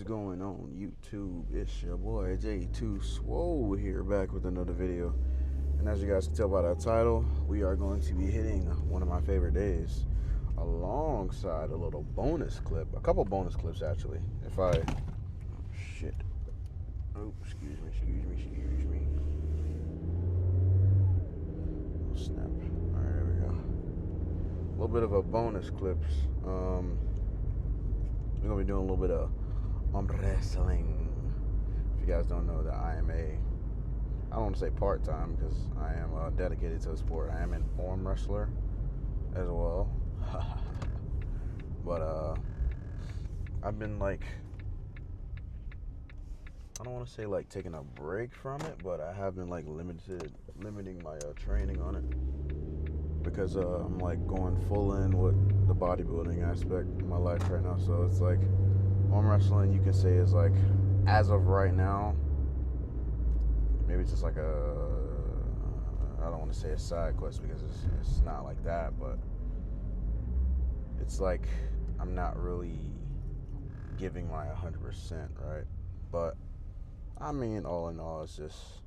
going on YouTube? It's your boy J2 SWoLe here, back with another video. And as you guys can tell by that title, we are going to be hitting one of my favorite days alongside a little bonus clip, a couple bonus clips actually. Shit. Oh, excuse me. Oh, snap. Alright, there we go. A little bit of a bonus clips. We're going to be doing a little bit of wrestling. If you guys don't know that I don't want to say part-time because I am dedicated to the sport. I am an arm wrestler as well. But I've been I don't want to say taking a break from it, but I have been limiting my training on it because I'm going full in with the bodybuilding aspect of my life right now. So it's arm wrestling, you can say, is as of right now, maybe it's just I don't want to say a side quest because it's not like that, but it's I'm not really giving my 100%, right? But I mean, all in all, it's just,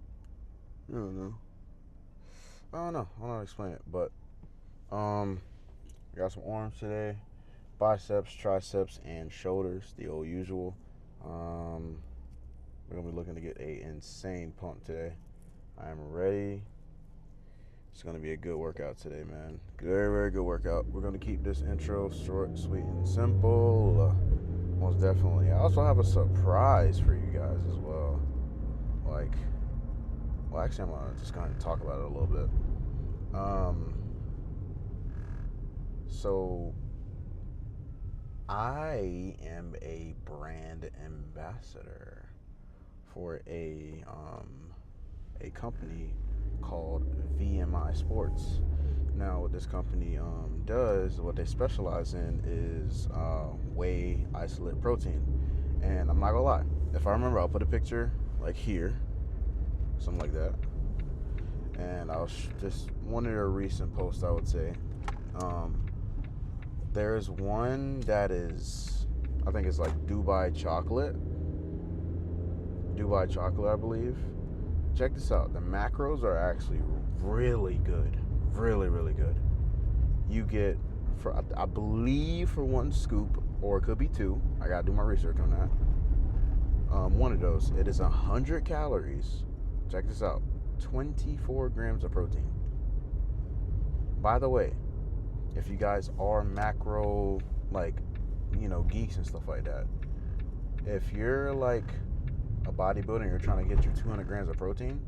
I don't know. I don't know how to explain it, but we got some arms today, biceps, triceps, and shoulders, the old usual. We're gonna be looking to get a insane pump today. I am ready. It's gonna be a good workout today, man. Very, very good workout. We're gonna keep this intro short, sweet, and simple. Most definitely. I also have a surprise for you guys as well. Actually, I'm gonna just kind of talk about it a little bit. So I am a brand ambassador for a company called VMI Sports. Now, what this company does, what they specialize in, is whey isolate protein. And I'm not gonna lie, if I remember, I'll put a picture here, something like that. And I'll just one of their recent posts, I would say. There's one that is, I think it's Dubai chocolate, I believe. Check this out. The macros are actually really good. Really, really good. You get, I believe, for one scoop, or it could be two. I gotta do my research on that. One of those, it is 100 calories. Check this out. 24 grams of protein. By the way, if you guys are macro, geeks and stuff like that, if you're a bodybuilder and you're trying to get your 200 grams of protein,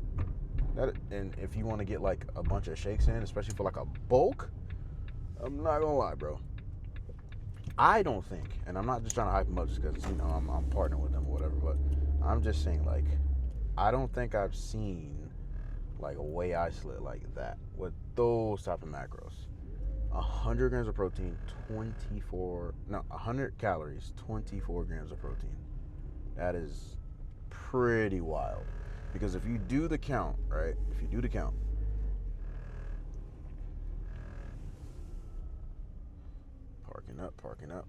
and if you want to get a bunch of shakes in, especially for a bulk, I'm not gonna lie, bro. I don't think, and I'm not just trying to hype them up just because I'm partnering with them or whatever, but I'm just saying I don't think I've seen a whey isolate like that with those type of macros. 100 grams of protein, 100 calories, 24 grams of protein. That is pretty wild. Because if you do the count, right? Parking up.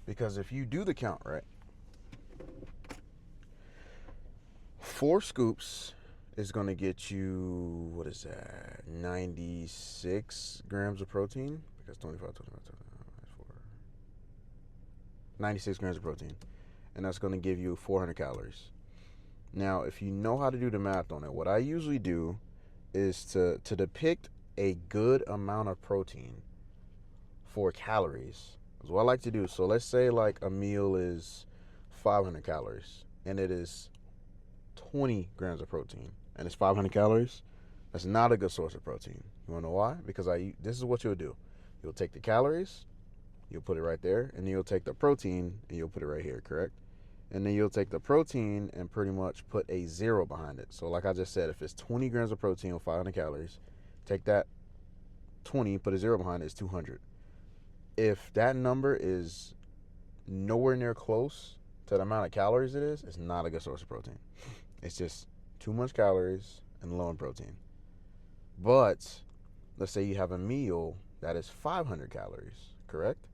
Because if you do the count, right? 4 scoops is going to get you, what is that? 96 grams of protein. Because 96 grams of protein. And that's going to give you 400 calories. Now, if you know how to do the math on it, what I usually do is to depict a good amount of protein for calories. Is what I like to do. So let's say a meal is 500 calories and it is 20 grams of protein and it's 500 calories. That's not a good source of protein. You want to know why? Because this is what you'll do. You'll take the calories, you'll put it right there, and then you'll take the protein and you'll put it right here, correct? And then you'll take the protein and pretty much put a 0 behind it. So like I just said, if it's 20 grams of protein with 500 calories, take that 20, put a 0 behind it, it's 200. If that number is nowhere near close to the amount of calories it is, it's not a good source of protein. It's just too much calories and low in protein. But let's say you have a meal that is 500 calories, correct?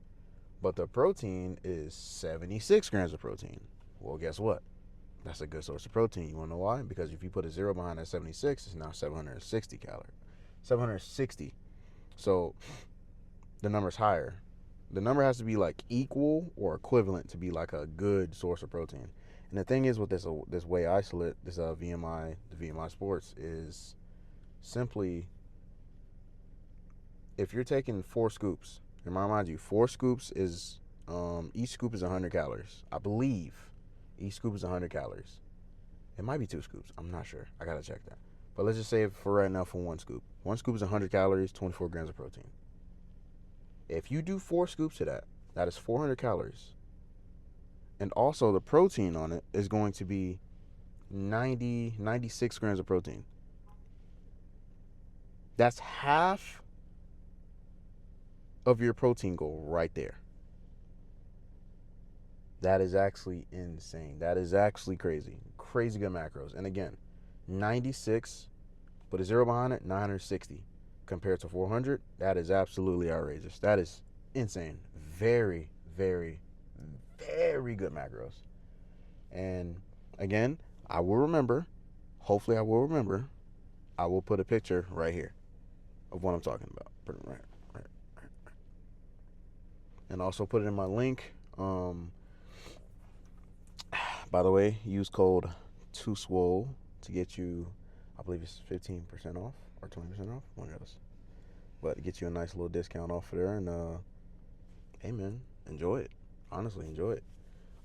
but the protein is 76 grams of protein. Well, guess what? That's a good source of protein. You want to know why? Because if you put a 0 behind that 76, it's now 760 calories. 760. So the number's higher. The number has to be like equal or equivalent to be like a good source of protein. And the thing is with this whey isolate, this VMI, the VMI Sports, is simply, if you're taking 4 scoops, and remind you, 4 scoops is, each scoop is 100 calories. I believe each scoop is 100 calories. It might be 2 scoops. I'm not sure. I gotta check that. But let's just say for right now, for 1 scoop. 1 scoop is 100 calories, 24 grams of protein. If you do 4 scoops of that, that is 400 calories. And also the protein on it is going to be 96 grams of protein. That's half of your protein goal right there. That is actually insane. That is actually crazy. Crazy good macros. And again, 96, put a 0 behind it, 960. Compared to 400, that is absolutely outrageous. That is insane. Very, very, very good macros. And again, I will remember. Hopefully I will remember. I will put a picture right here of what I'm talking about. Put it right. And also put it in my link. By the way, use code SWoLE to get you, I believe it's 15% off or 20% off, one of those. But it gets you a nice little discount off of there. And hey man, enjoy it. Honestly, enjoy it.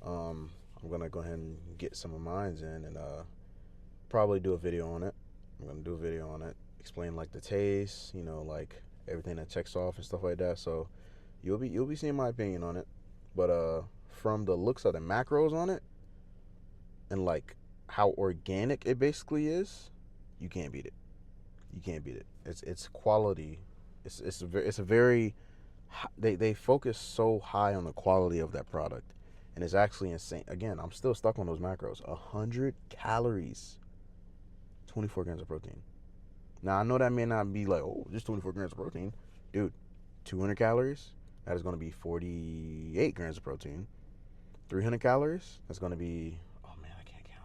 I'm gonna go ahead and get some of mine in and probably do a video on it. I'm gonna do a video on it, explain like the taste, you know, like everything that checks off and stuff like that. So you'll be seeing my opinion on it. But from the looks of the macros on it and like how organic it basically is, you can't beat it. You can't beat it. It's quality. It's a very they focus so high on the quality of that product, and it's actually insane. Again, I'm still stuck on those macros. 100 calories, 24 grams of protein. Now I know that may not be like, oh, just 24 grams of protein, dude. 200 calories, that is going to be 48 grams of protein. 300 calories, that's going to be, oh man, I can't count.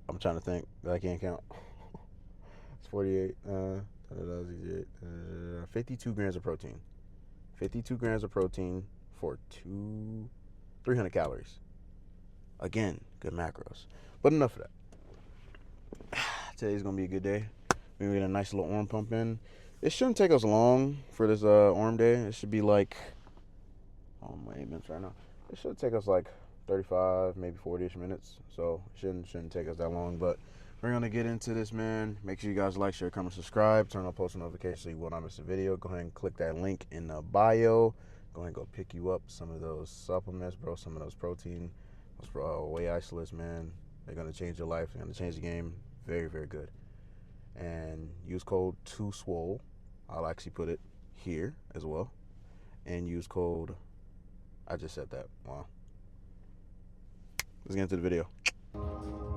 I'm trying to think, but I can't count. It's 48, 52 grams of protein. 52 grams of protein for 300 calories. Again, good macros. But enough of that. Today's going to be a good day. We're going to get a nice little arm pump in. It shouldn't take us long for this arm day. It should be like, oh, my 8 minutes right now. It should take us like 35, maybe 40-ish minutes. So it shouldn't take us that long. But we're going to get into this, man. Make sure you guys like, share, comment, subscribe. Turn on post notifications so you will not miss a video. Go ahead and click that link in the bio. Go ahead and go pick you up some of those supplements, bro. Some of those protein, those whey isolates, man. They're going to change your life. They're going to change the game. Very, very good. And use code 2SWoLE. I'll actually put it here as well. And use code, I just said that. Wow. Let's get into the video.